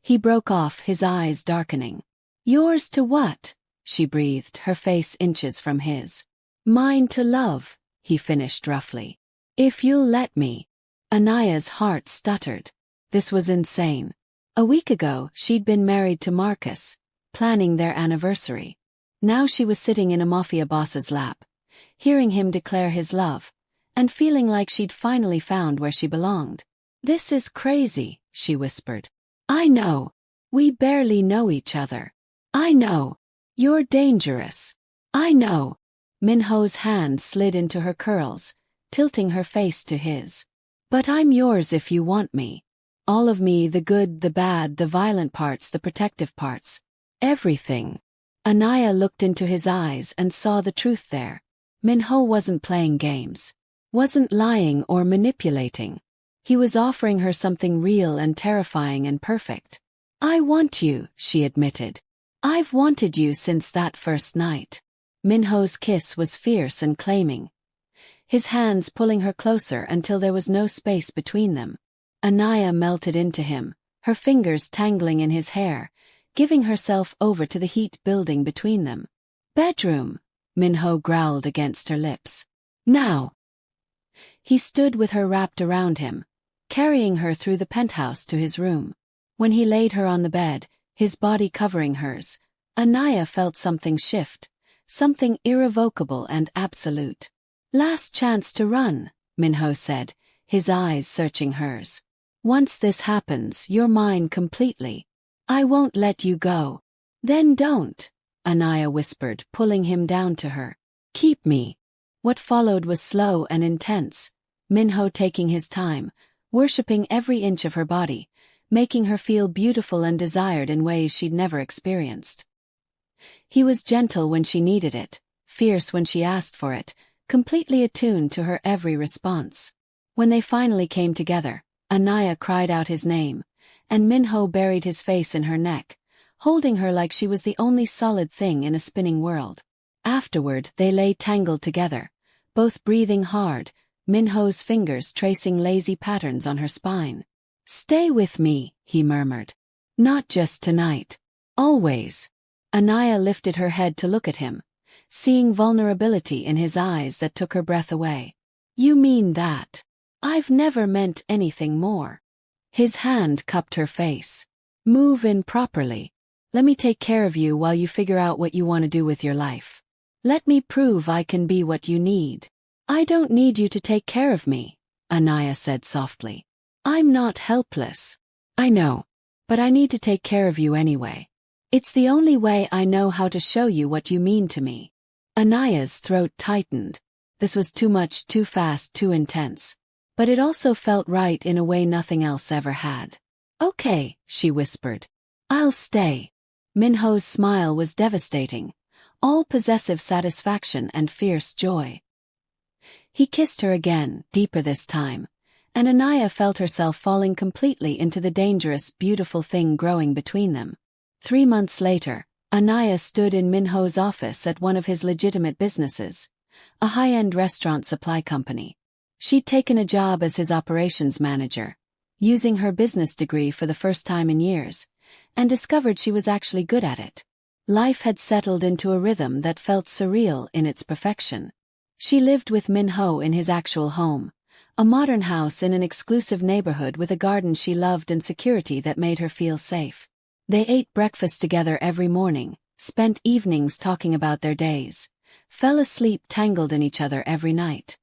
He broke off, his eyes darkening. Yours to what? She breathed, her face inches from his. Mine to love, he finished roughly. If you'll let me. Anaya's heart stuttered. This was insane. A week ago, she'd been married to Marcus, planning their anniversary. Now she was sitting in a Mafia boss's lap, hearing him declare his love, and feeling like she'd finally found where she belonged. This is crazy, she whispered. I know. We barely know each other. I know. You're dangerous. I know. Minho's hand slid into her curls, tilting her face to his. But I'm yours if you want me. All of me, the good, the bad, the violent parts, the protective parts. Everything. Anaya looked into his eyes and saw the truth there. Minho wasn't playing games. Wasn't lying or manipulating. He was offering her something real and terrifying and perfect. I want you, she admitted. I've wanted you since that first night. Minho's kiss was fierce and claiming. His hands pulling her closer until there was no space between them. Anaya melted into him, her fingers tangling in his hair, giving herself over to the heat building between them. Bedroom, Minho growled against her lips. Now. He stood with her wrapped around him, carrying her through the penthouse to his room. When he laid her on the bed, his body covering hers, Anaya felt something shift, something irrevocable and absolute. Last chance to run, Minho said, his eyes searching hers. Once this happens, you're mine completely. I won't let you go. Then don't, Anaya whispered, pulling him down to her. Keep me. What followed was slow and intense, Minho taking his time, worshipping every inch of her body, making her feel beautiful and desired in ways she'd never experienced. He was gentle when she needed it, fierce when she asked for it, completely attuned to her every response. When they finally came together, Anaya cried out his name, and Minho buried his face in her neck, holding her like she was the only solid thing in a spinning world. Afterward, they lay tangled together, both breathing hard, Minho's fingers tracing lazy patterns on her spine. Stay with me, he murmured. Not just tonight. Always. Anaya lifted her head to look at him, seeing vulnerability in his eyes that took her breath away. You mean that? I've never meant anything more. His hand cupped her face. Move in properly. Let me take care of you while you figure out what you want to do with your life. Let me prove I can be what you need. I don't need you to take care of me, Anaya said softly. I'm not helpless. I know. But I need to take care of you anyway. It's the only way I know how to show you what you mean to me. Anaya's throat tightened. This was too much, too fast, too intense. But it also felt right in a way nothing else ever had. Okay, she whispered. I'll stay. Minho's smile was devastating, all possessive satisfaction and fierce joy. He kissed her again, deeper this time, and Anaya felt herself falling completely into the dangerous, beautiful thing growing between them. 3 months later, Anaya stood in Minho's office at one of his legitimate businesses, a high-end restaurant supply company. She'd taken a job as his operations manager, using her business degree for the first time in years, and discovered she was actually good at it. Life had settled into a rhythm that felt surreal in its perfection. She lived with Minho in his actual home, a modern house in an exclusive neighborhood with a garden she loved and security that made her feel safe. They ate breakfast together every morning, spent evenings talking about their days, fell asleep tangled in each other every night.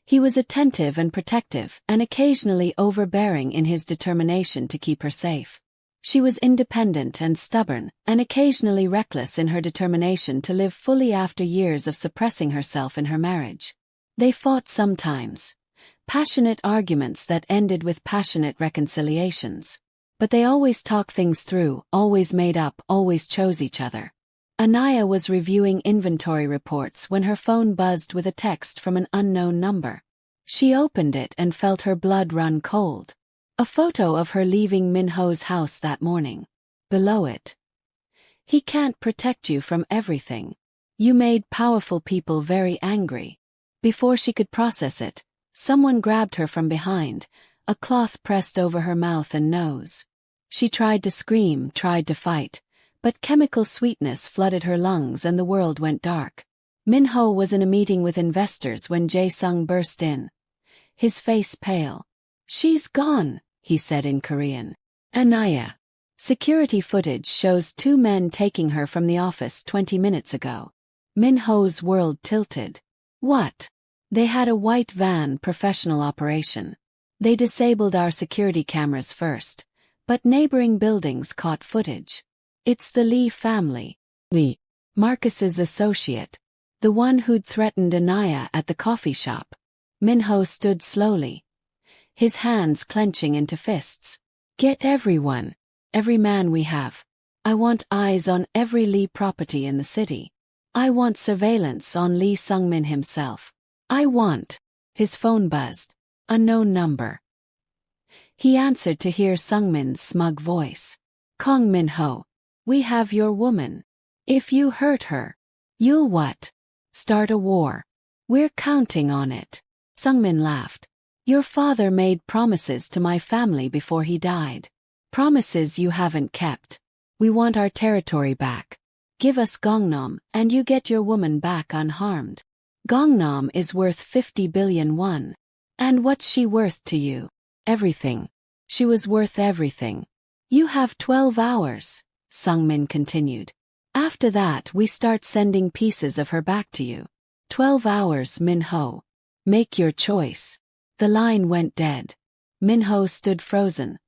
He was attentive and protective and occasionally overbearing in his determination to keep her safe. She was independent and stubborn and occasionally reckless in her determination to live fully after years of suppressing herself in her marriage. They fought sometimes, passionate arguments that ended with passionate reconciliations. But they always talked things through, always made up, always chose each other. Anaya was reviewing inventory reports when her phone buzzed with a text from an unknown number. She opened it and felt her blood run cold. A photo of her leaving Minho's house that morning. Below it. He can't protect you from everything. You made powerful people very angry. Before she could process it, someone grabbed her from behind, a cloth pressed over her mouth and nose. She tried to scream, tried to fight, but chemical sweetness flooded her lungs and the world went dark. Minho was in a meeting with investors when Jae-sung burst in. His face pale. She's gone, he said in Korean. Annayia. Security footage shows 2 men taking her from the office 20 minutes ago. Minho's world tilted. What? They had a white van, professional operation. They disabled our security cameras first, but neighboring buildings caught footage. It's the Lee family. Lee, Marcus's associate. The one who'd threatened Anaya at the coffee shop. Minho stood slowly, his hands clenching into fists. Get everyone. Every man we have. I want eyes on every Lee property in the city. I want surveillance on Lee Sungmin himself. I want. His phone buzzed. Unknown number. He answered to hear Sungmin's smug voice. Kong Minho. We have your woman. If you hurt her, you'll what? Start a war. We're counting on it. Sungmin laughed. Your father made promises to my family before he died. Promises you haven't kept. We want our territory back. Give us Gangnam and you get your woman back unharmed. Gangnam is worth 50 billion won. And what's she worth to you? Everything. She was worth everything. You have 12 hours, Sungmin continued. After that we start sending pieces of her back to you. 12 hours, Minho. Make your choice. The line went dead. Minho stood frozen,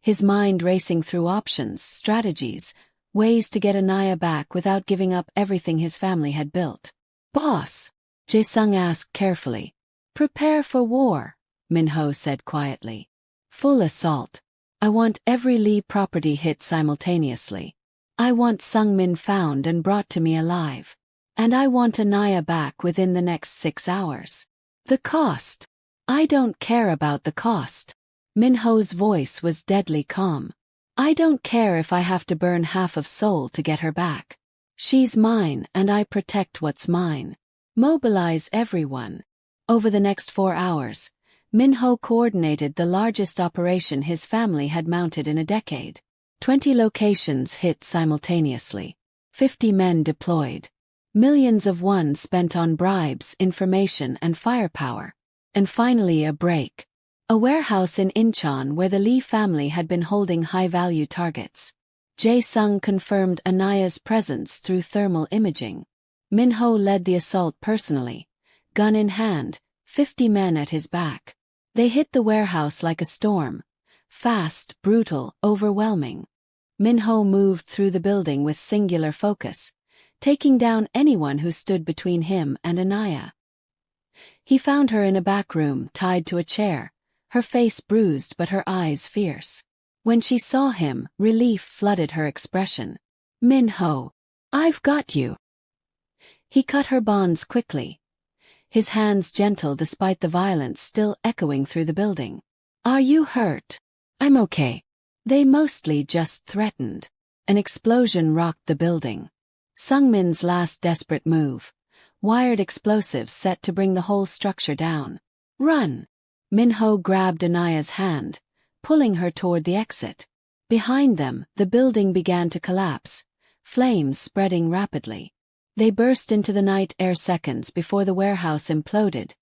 his mind racing through options, strategies, ways to get Anaya back without giving up everything his family had built. Boss, Jae-sung asked carefully. Prepare for war, Minho said quietly. Full assault. I want every Lee property hit simultaneously. I want Sungmin found and brought to me alive. And I want Anaya back within the next 6 hours. The cost. I don't care about the cost. Minho's voice was deadly calm. I don't care if I have to burn half of Seoul to get her back. She's mine and I protect what's mine. Mobilize everyone. Over the next 4 hours, Minho coordinated the largest operation his family had mounted in a decade. 20 locations hit simultaneously. 50 men deployed. Millions of won spent on bribes, information and firepower. And finally a break. A warehouse in Incheon where the Lee family had been holding high-value targets. Jae-sung confirmed Anaya's presence through thermal imaging. Minho led the assault personally, gun in hand, 50 men at his back. They hit the warehouse like a storm. Fast, brutal, overwhelming. Minho moved through the building with singular focus, taking down anyone who stood between him and Anaya. He found her in a back room, tied to a chair, her face bruised but her eyes fierce. When she saw him, relief flooded her expression. Minho, I've got you. He cut her bonds quickly, his hands gentle despite the violence still echoing through the building. Are you hurt? I'm okay. They mostly just threatened. An explosion rocked the building. Sungmin's last desperate move. Wired explosives set to bring the whole structure down. Run! Minho grabbed Anaya's hand, pulling her toward the exit. Behind them, the building began to collapse, flames spreading rapidly. They burst into the night air seconds before the warehouse imploded,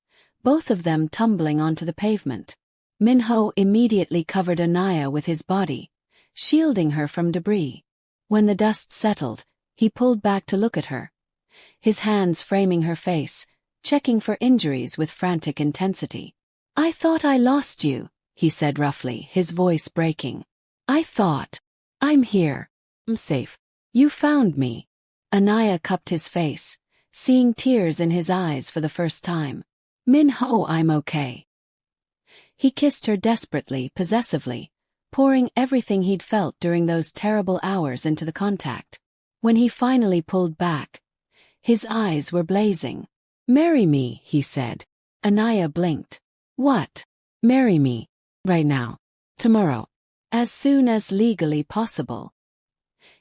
both of them tumbling onto the pavement. Minho immediately covered Anaya with his body, shielding her from debris. When the dust settled, he pulled back to look at her, his hands framing her face, checking for injuries with frantic intensity. I thought I lost you, he said roughly, his voice breaking. I thought. I'm here. I'm safe. You found me. Anaya cupped his face, seeing tears in his eyes for the first time. Minho, I'm okay. He kissed her desperately, possessively, pouring everything he'd felt during those terrible hours into the contact. When he finally pulled back, his eyes were blazing. Marry me, he said. Anaya blinked. What? Marry me. Right now. Tomorrow. As soon as legally possible.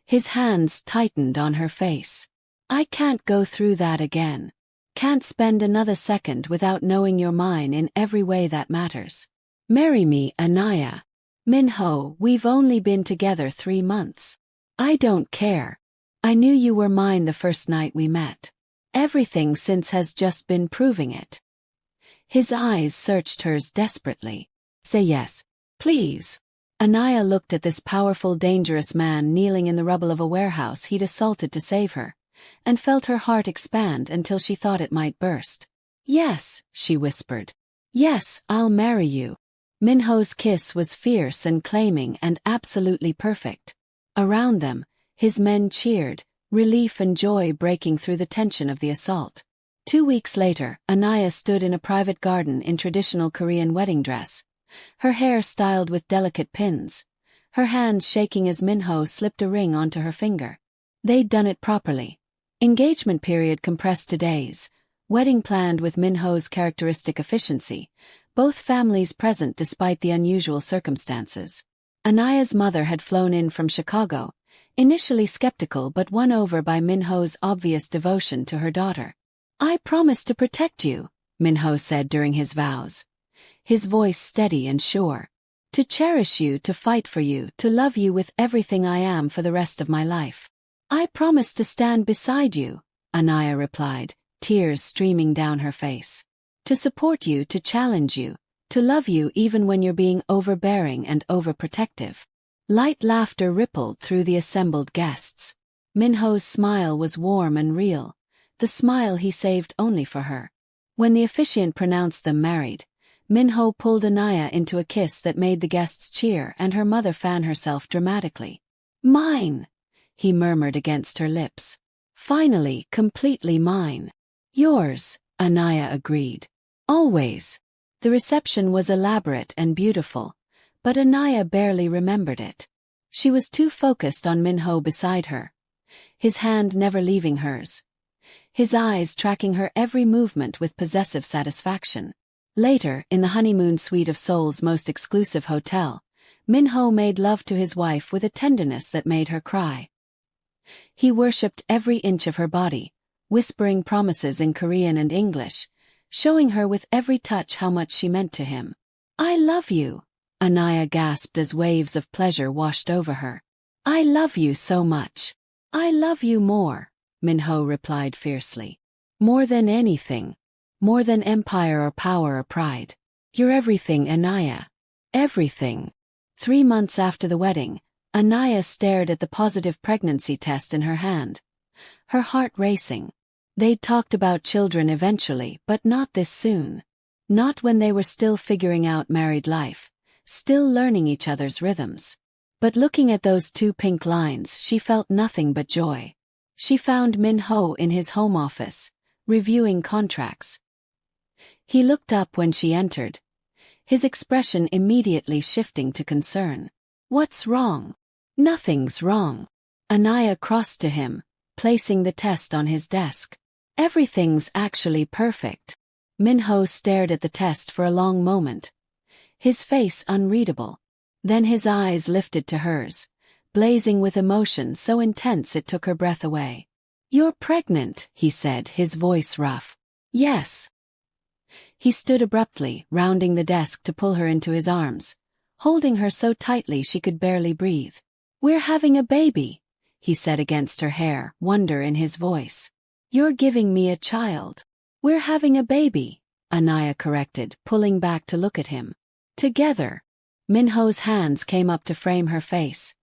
His hands tightened on her face. I can't go through that again. Can't spend another second without knowing you're mine in every way that matters. Marry me, Anaya. Minho, we've only been together 3 months. I don't care. I knew you were mine the first night we met. Everything since has just been proving it. His eyes searched hers desperately. Say yes, please. Anaya looked at this powerful, dangerous man kneeling in the rubble of a warehouse he'd assaulted to save her, and felt her heart expand until she thought it might burst. Yes, she whispered. Yes, I'll marry you. Minho's kiss was fierce and claiming and absolutely perfect. Around them, his men cheered, relief and joy breaking through the tension of the assault. 2 weeks later, Anaya stood in a private garden in traditional Korean wedding dress, her hair styled with delicate pins, her hands shaking as Minho slipped a ring onto her finger. They'd done it properly. Engagement period compressed to days, wedding planned with Minho's characteristic efficiency, both families present despite the unusual circumstances. Anaya's mother had flown in from Chicago, initially skeptical but won over by Minho's obvious devotion to her daughter. "I promise to protect you," Minho said during his vows, his voice steady and sure. "To cherish you, to fight for you, to love you with everything I am for the rest of my life." "I promise to stand beside you," Anaya replied, tears streaming down her face. "To support you, to challenge you, to love you even when you're being overbearing and overprotective." Light laughter rippled through the assembled guests. Minho's smile was warm and real, the smile he saved only for her. When the officiant pronounced them married, Minho pulled Anaya into a kiss that made the guests cheer and her mother fan herself dramatically. "Mine," he murmured against her lips. "Finally, completely mine." "Yours," Anaya agreed. "Always." The reception was elaborate and beautiful, but Anaya barely remembered it. She was too focused on Minho beside her, his hand never leaving hers, his eyes tracking her every movement with possessive satisfaction. Later, in the honeymoon suite of Seoul's most exclusive hotel, Minho made love to his wife with a tenderness that made her cry. He worshipped every inch of her body, whispering promises in Korean and English, showing her with every touch how much she meant to him. "I love you," Anaya gasped as waves of pleasure washed over her. "I love you so much." "I love you more," Minho replied fiercely. "More than anything. More than empire or power or pride. You're everything, Anaya. Everything." 3 months after the wedding, Anaya stared at the positive pregnancy test in her hand, her heart racing. They'd talked about children eventually, but not this soon. Not when they were still figuring out married life, still learning each other's rhythms. But looking at those 2 pink lines, she felt nothing but joy. She found Minho in his home office, reviewing contracts. He looked up when she entered, his expression immediately shifting to concern. "What's wrong?" "Nothing's wrong." Anaya crossed to him, placing the test on his desk. "Everything's actually perfect." Minho stared at the test for a long moment, his face unreadable. Then his eyes lifted to hers, blazing with emotion so intense it took her breath away. "You're pregnant," he said, his voice rough. "Yes." He stood abruptly, rounding the desk to pull her into his arms, holding her so tightly she could barely breathe. "We're having a baby," he said against her hair, wonder in his voice. "You're giving me a child." "We're having a baby," Anaya corrected, pulling back to look at him. "Together." Minho's hands came up to frame her face,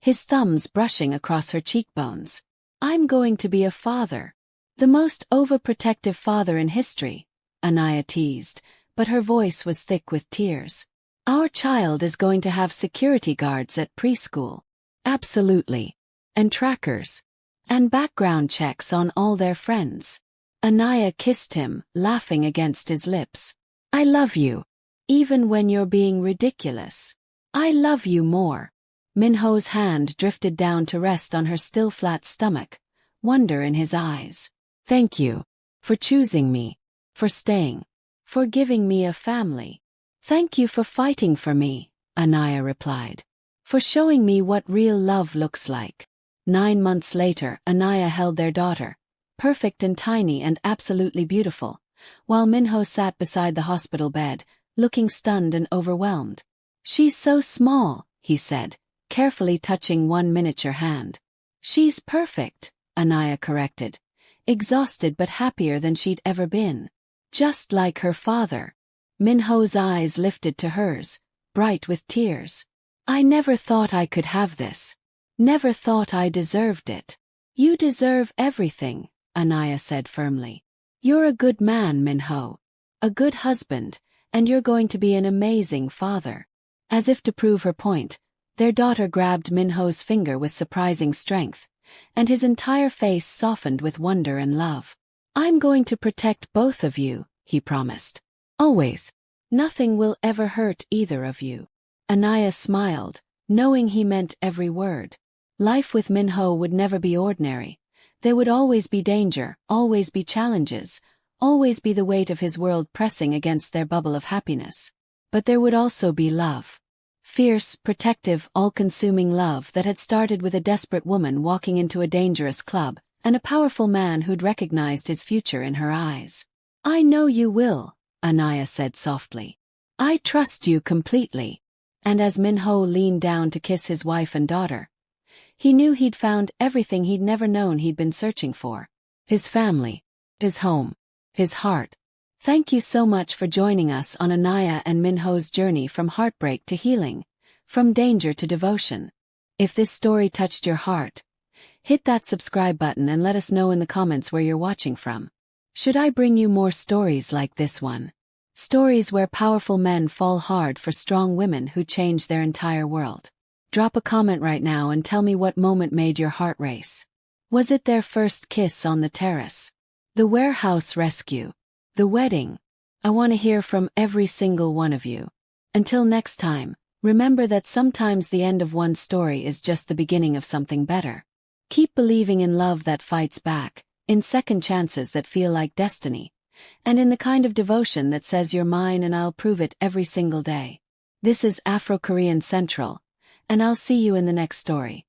his thumbs brushing across her cheekbones. "I'm going to be a father. The most overprotective father in history," Anaya teased, but her voice was thick with tears. "Our child is going to have security guards at preschool." "Absolutely. And trackers. And background checks on all their friends." Anaya kissed him, laughing against his lips. "I love you. Even when you're being ridiculous. I love you more." Minho's hand drifted down to rest on her still flat stomach, wonder in his eyes. "Thank you. For choosing me. For staying. For giving me a family." "Thank you for fighting for me," Anaya replied. "For showing me what real love looks like." 9 months later, Anaya held their daughter, perfect and tiny and absolutely beautiful, while Minho sat beside the hospital bed, looking stunned and overwhelmed. "She's so small," he said, carefully touching one miniature hand. "She's perfect," Anaya corrected, exhausted but happier than she'd ever been. "Just like her father." Minho's eyes lifted to hers, bright with tears. "I never thought I could have this. Never thought I deserved it." "You deserve everything," Anaya said firmly. "You're a good man, Minho. A good husband, and you're going to be an amazing father." As if to prove her point, their daughter grabbed Minho's finger with surprising strength, and his entire face softened with wonder and love. "I'm going to protect both of you," he promised. "Always. Nothing will ever hurt either of you." Annayia smiled, knowing he meant every word. Life with Minho would never be ordinary. There would always be danger, always be challenges, always be the weight of his world pressing against their bubble of happiness. But there would also be love. Fierce, protective, all-consuming love that had started with a desperate woman walking into a dangerous club, and a powerful man who'd recognized his future in her eyes. "I know you will," Anaya said softly. "I trust you completely." And as Minho leaned down to kiss his wife and daughter, he knew he'd found everything he'd never known he'd been searching for. His family, his home, his heart. Thank you so much for joining us on Anaya and Minho's journey from heartbreak to healing, from danger to devotion. If this story touched your heart, hit that subscribe button and let us know in the comments where you're watching from. Should I bring you more stories like this one? Stories where powerful men fall hard for strong women who change their entire world. Drop a comment right now and tell me what moment made your heart race. Was it their first kiss on the terrace? The warehouse rescue? The wedding? I want to hear from every single one of you. Until next time, remember that sometimes the end of one story is just the beginning of something better. Keep believing in love that fights back, in second chances that feel like destiny, and in the kind of devotion that says you're mine and I'll prove it every single day. This is Afrokorean Central, and I'll see you in the next story.